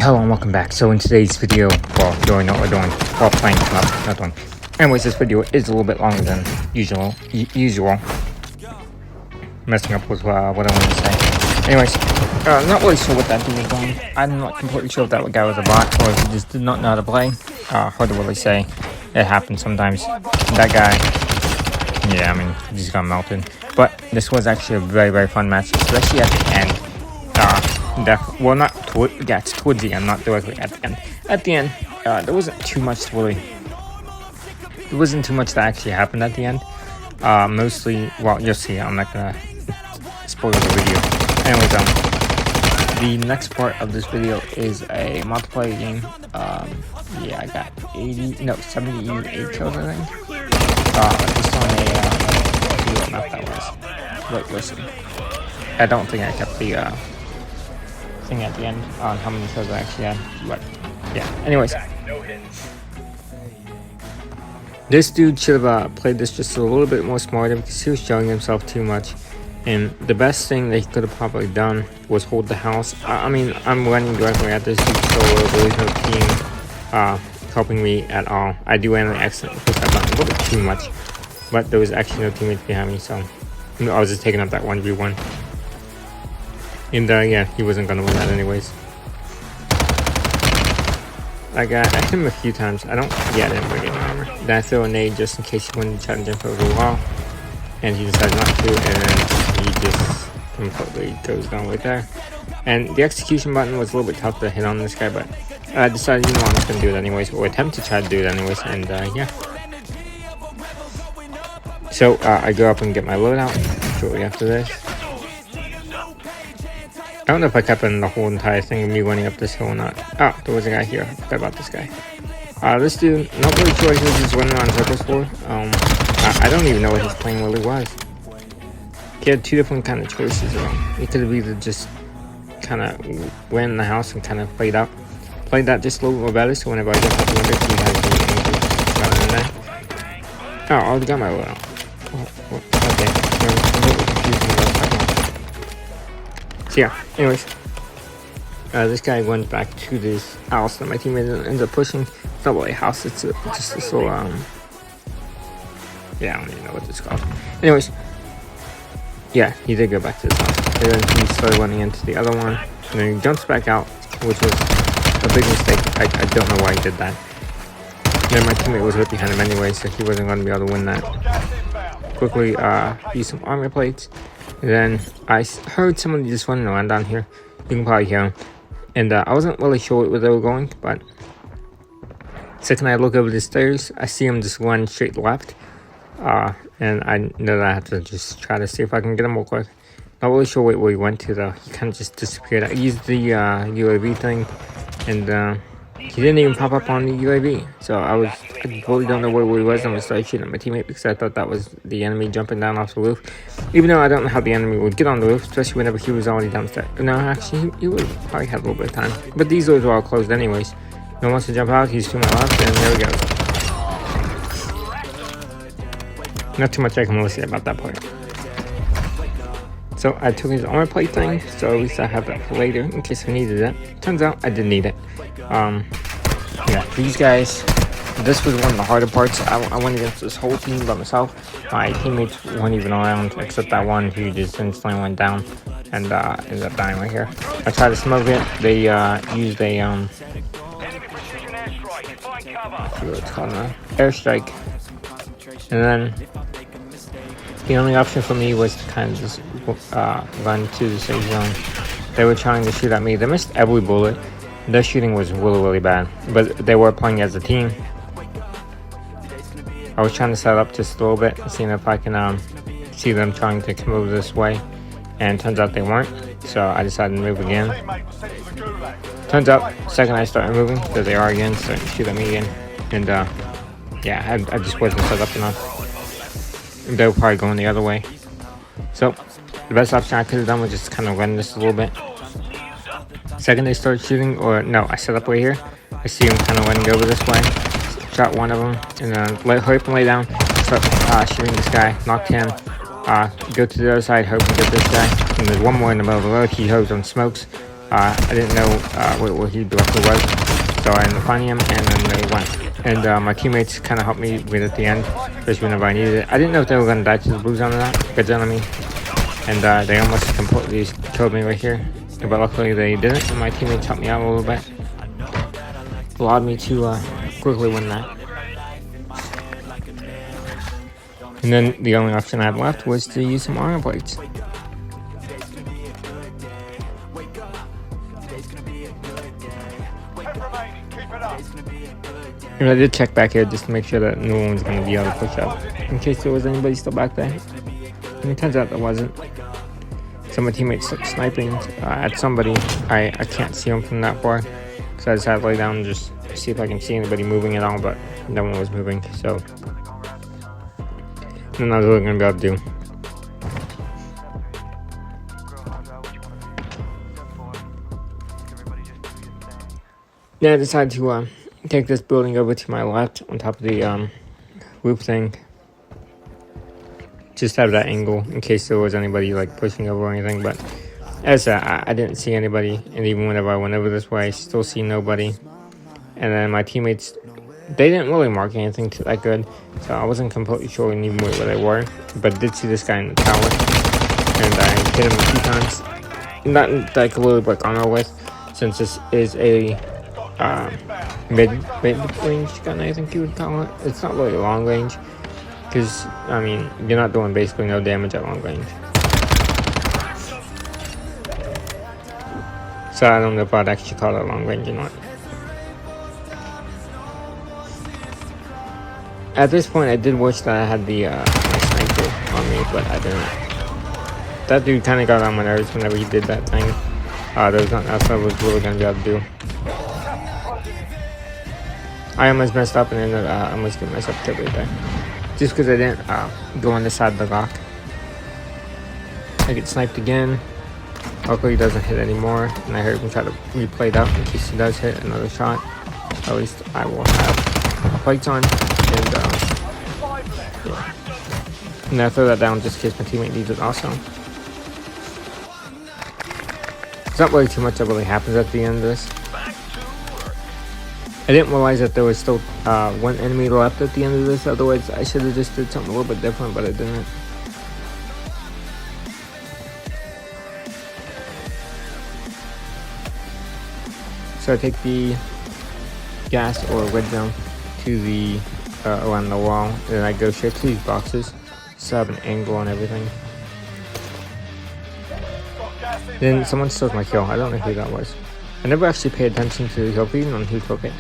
Hello and welcome back. So in today's video, well, doing what we're doing, while playing, not doing. Anyways, this video is a little bit longer than usual. Messing up with what I want to say. Anyways, not really sure what that dude was doing. I'm not completely sure if that guy was a bot or if he just did not know how to play. Hard to really say. It happens sometimes. That guy, yeah, I mean, he just got melted. But this was actually a very, very fun match, especially at the end. Well, not towards the end, not directly at the end. At the end, there wasn't too much really. There wasn't too much that actually happened at the end. Mostly, well, you'll see. I'm not gonna spoil the video. Anyways, the next part of this video is a multiplayer game. Yeah, I got 78 kills, I think. Just on what map that was. But listen, I don't think I kept the thing at the end on how many kills I actually had, but yeah. Anyways, this dude should have played this just a little bit more smarter because he was showing himself too much. And the best thing that he could have probably done was hold the house. I mean, I'm running directly at this dude solo. There's no team helping me at all. I do end the accident push that button a little bit too much, but there was actually no teammates behind me, so I was just taking up that 1v1. And yeah, he wasn't gonna win that anyways. I hit him a few times. I didn't break any armor. Then I throw a nade just in case he wanted to try to jump over the wall. And he decided not to, and he just completely goes down right there. And the execution button was a little bit tough to hit on this guy, but I decided, I'm just gonna do it anyways, or attempt to try to do it anyways, and yeah. So I go up and get my loadout shortly after this. I don't know if I kept in the whole entire thing of me running up this hill or not. Oh, there was a guy here. I forgot about this guy. This dude, not really sure what he was just running around circles for. I don't even know what his plan really was. He had two different kind of choices. He could have either just kind of went in the house and kind of played that just a little more better, so whenever I jump out the window, he has the rather than that. Oh, I already got my loadout. So yeah, anyways, this guy went back to this house that my teammate ends up pushing. It's not really a house, it's just this little, yeah, I don't even know what it's called. Anyways, yeah, he did go back to this house. And then he started running into the other one, and then he jumps back out, which was a big mistake. I don't know why he did that. And then my teammate was right behind him anyway, so he wasn't going to be able to win that. Quickly, use some armor plates. And then I heard somebody just running around down here. You can probably hear him. And I wasn't really sure where they were going, but the second I look over the stairs, I see him just run straight left. And I know that I have to just try to see if I can get him real quick. Not really sure where he went to though. He kind of just disappeared. I used the UAV thing, and he didn't even pop up on the UAV. So I really don't know where he was. I'm gonna start shooting at my teammate because I thought that was the enemy jumping down off the roof. Even though I don't know how the enemy would get on the roof, especially whenever he was already downstairs. No, actually, he would probably have a little bit of time. But these doors were all closed anyways. No one wants to jump out. He's to my left, and there we go. Not too much I can really say about that part. So I took his armor plate thing, so at least I have that for later in case I needed it. Turns out I didn't need it. Yeah, these guys, this was one of the harder parts. I went against this whole team by myself. My teammates weren't even around except that one who just instantly went down and ended up dying right here. I tried to smoke it. They used a I forget what it's called now, airstrike, and then the only option for me was to kind of just run to the safe zone. They were trying to shoot at me. They missed every bullet. Their shooting was really, really bad, but they were playing as a team. I was trying to set up just a little bit, seeing if I can see them trying to come over this way, and turns out they weren't, so I decided to move again. Turns out, second I started moving, there they are again, starting to shoot at me again, and yeah, I just wasn't set up enough. They were probably going the other way. So, the best option I could have done was just kind of run this a little bit. Second they started shooting, or no, I set up right here. I see him kind of running over this way. Shot one of them, and then hurry up and lay down. Start shooting this guy, knocked him. Go to the other side, hope and get this guy. And there's one more in the middle of the road. He hopes on smokes. I didn't know where he directly was, so I ended up finding him, and then they went. And my teammates kind of helped me with at the end, especially whenever I needed it. I didn't know if they were going to die to the blue zone or not, good zone, I mean. And they almost completely killed me right here, but luckily they didn't, and my teammates helped me out a little bit. Allowed me to quickly win that. And then the only option I had left was to use some armor plates. And I did check back here just to make sure that no one was going to be able to push up, in case there was anybody still back there. And it turns out there wasn't. So my teammates sniping at somebody. I can't see them from that far, so I just had to lay down and just see if I can see anybody moving at all, but no one was moving, so nothing I was really going to be able to do. Then I decided to take this building over to my left on top of the roof thing. Just have that angle in case there was anybody like pushing over or anything, but as I didn't see anybody, and even whenever I went over this way, I still see nobody. And then my teammates, they didn't really mark anything that good, so I wasn't completely sure even where they were, but I did see this guy in the tower, and I hit him a few times. Not that I could really break armor with, since this is a mid-range gun, I think you would call it. It's not really long range, because, I mean, you're not doing basically no damage at long range. So I don't know if I'd actually call it long range or not. At this point, I did wish that I had the my sniper on me, but I didn't. That dude kind of got on my nerves whenever he did that thing. There was nothing else I was really going to be able to do. I almost messed up and ended up almost getting myself killed right there. Just because I didn't go on the side of the rock. I get sniped again. Luckily he doesn't hit anymore, and I heard him try to replay it out in case he does hit another shot. At least I will have plates on, and yeah. And I throw that down just in case my teammate needs it also. There's not really too much that really happens at the end of this. I didn't realize that there was still one enemy left at the end of this, otherwise I should have just did something a little bit different, but I didn't. So I take the gas or red zone to the around the wall, and then I go straight to these boxes, so I have an angle on everything. Then someone steals my kill. I don't know who that was. I never actually paid attention to the kill feed on who took it.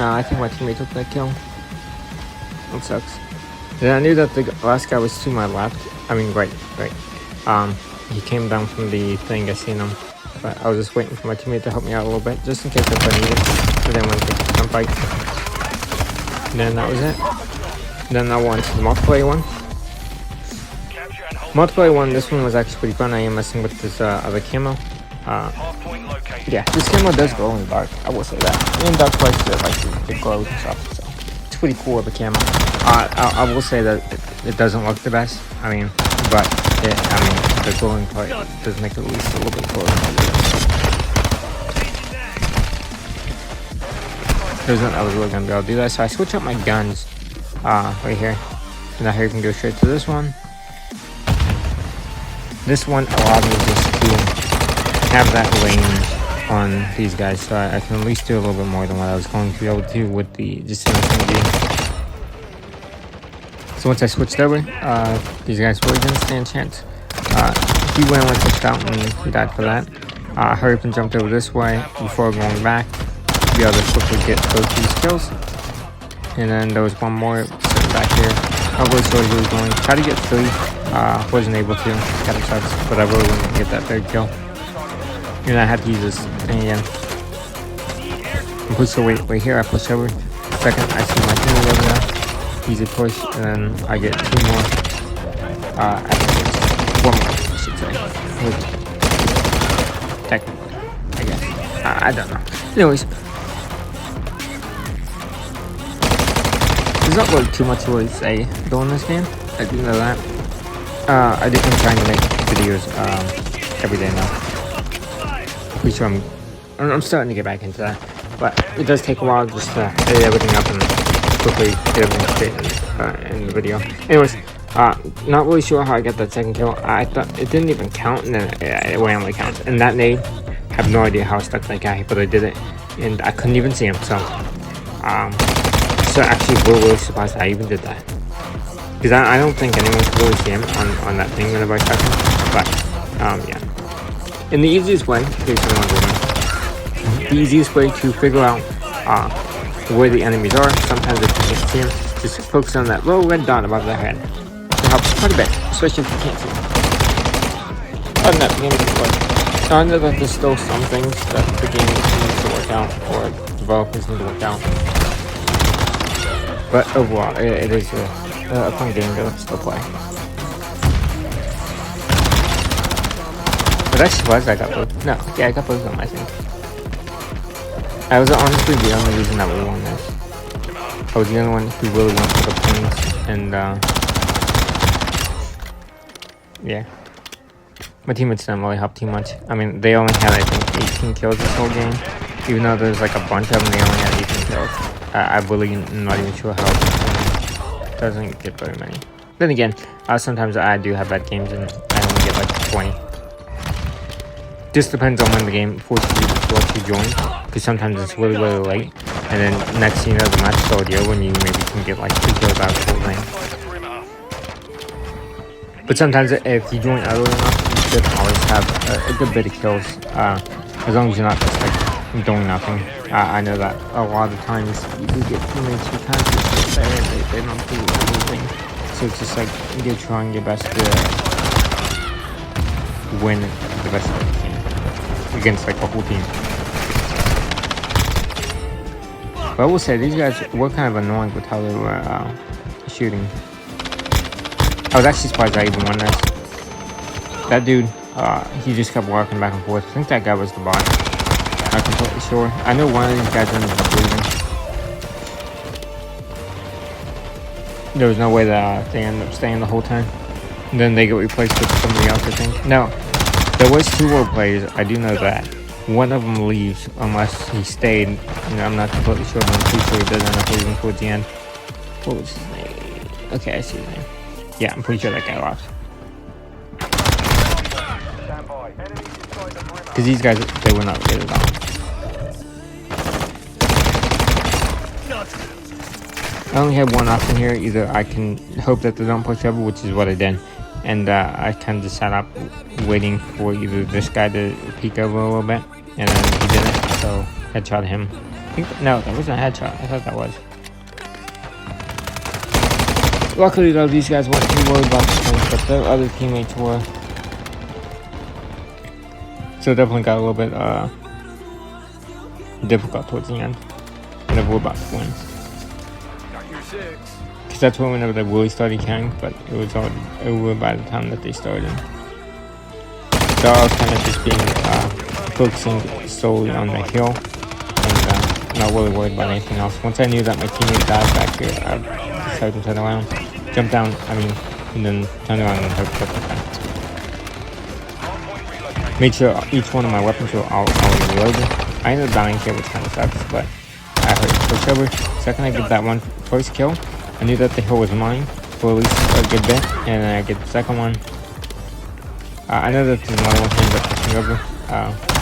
I think my teammate took that kill. That sucks. Then I knew that the last guy was to my left. I mean, right. He came down from the thing, I seen him. But I was just waiting for my teammate to help me out a little bit, just in case if I needed. So then I went to take some fight. And then that was it. Then I went to the multiplayer one. Multiplayer one, this one was actually pretty fun. I am messing with this other camo. Yeah, this camo does glow in the dark, I will say that. And dark places like it glows and stuff, so it's pretty cool with the camo. I will say that it doesn't look the best. I mean, but the glowing part does make it at least a little bit cooler. There's nothing I was really gonna be able to do that, so I switch up my guns right here, and now here you can go straight to this one. This one allowed me just to have that range on these guys, so I can at least do a little bit more than what I was going to be able to do with the just an SMG. So once I switched over, these guys really didn't stand a chance. He went and switched out and he died for that. I hurried up and jumped over this way before going back to be able to quickly get both these kills. And then there was one more sitting back here. I was really going. Try to get 3. Wasn't able to. Kind of sucks, but I really wanted to get that 3rd kill. And I had to use this thing again. I push away right here. I push over. Second, I see my teammate over there. Easy push, and then I get 2 more. Actually, 1 more, I should say. Technically, I guess. I don't know. Anyways. There's not really too much to really say though in this game. I do know that. I'm trying to make videos every day now. Pretty sure I'm starting to get back into that, but it does take a while just to edit everything up and quickly get everything straight in the video. Anyways, not really sure how I got that second kill. I thought it didn't even count, and then it randomly counts. And that nade, I have no idea how I stuck that guy, but I did it, and I couldn't even see him. So actually, we're really surprised I even did that, because I don't think anyone could really see him on that thing whenever I stuck him. But yeah. And the easiest way, in case anyone's wondering, the easiest way to figure out where the enemies are, sometimes if you can't see them, just focus on that little red dot above their head. It helps quite a bit, especially if you can't see them. Other than that, the game is good. I know that there's still some things that the game needs to work out, or developers need to work out. But overall, it is a fun game to still play. But I suppose I got both. No, yeah, I got both of them, I think. I was honestly the only reason that we won this. I was the only one who really went for the points, and yeah. My teammates didn't really help too much. I mean, they only had, I think, 18 kills this whole game. Even though there's like a bunch of them, they only had 18 kills. I really am not even sure how it doesn't get very many. Then again, sometimes I do have bad games and I only get like 20. Just depends on when the game forces you to let you join, because sometimes it's really late, and then next thing you know, the match is already over and you maybe can get like 2 kills out of the whole thing. But sometimes if you join early enough, you should always have a good bit of kills, as long as you're not just like doing nothing. I know that a lot of times you do get teammates who kind of just sit there and they don't do anything, so it's just like you're trying your best to win the best of the team against like the whole team. But I will say, these guys were kind of annoying with how they were shooting. I was actually surprised I even won this. That dude, he just kept walking back and forth. I think that guy was the bot. Not completely sure. I know one of these guys ended up losing. There was no way that they ended up staying the whole time. And then they get replaced with somebody else, I think. No, there was 2 role players. I do know that. One of them leaves unless he stayed. I'm not completely sure, but I'm pretty sure he does end up leaving towards the end. What was his name? Okay, I see his name. Yeah, I'm pretty sure that guy lost. Because these guys, they were not good at all. I only have one option here. Either I can hope that they don't push over, which is what I did. And I kind of just sat up waiting for either this guy to peek over a little bit. And then he didn't, so headshot him. No, that wasn't a headshot. I thought that was. Luckily though, these guys weren't too worried about the points, but their other teammates were. So it definitely got a little bit difficult towards the end. Whenever we're about to win. Because that's whenever they really started counting, but it was already over by the time that they started. So I was kind of just being focusing solely on the hill and not really worried about anything else. Once I knew that my teammate died back here, I decided to turn around, jump down, and then turn around and hope for the time. Made sure each one of my weapons were already reloaded. I ended up dying here, which kind of sucks, but I heard push over. Second I get that one first kill, I knew that the hill was mine for at least a good bit, and then I get the second one. I know that there's another one that ended up pushing over.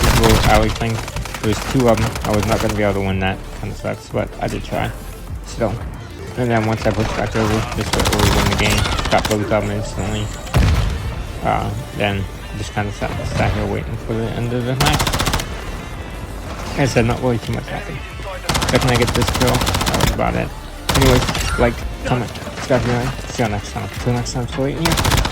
This little alley thing. There's 2 of them. I was not going to be able to win that. Kind of sucks, but I did try. Still. And then once I pushed back over, this way we win the game. Got both of them instantly. Then just kind of sat here waiting for the end of the match. Like I said, not really too much happened. Second I get this kill, that was about it. Anyways, like, comment, subscribe, see you next time. Until next time, so yeah.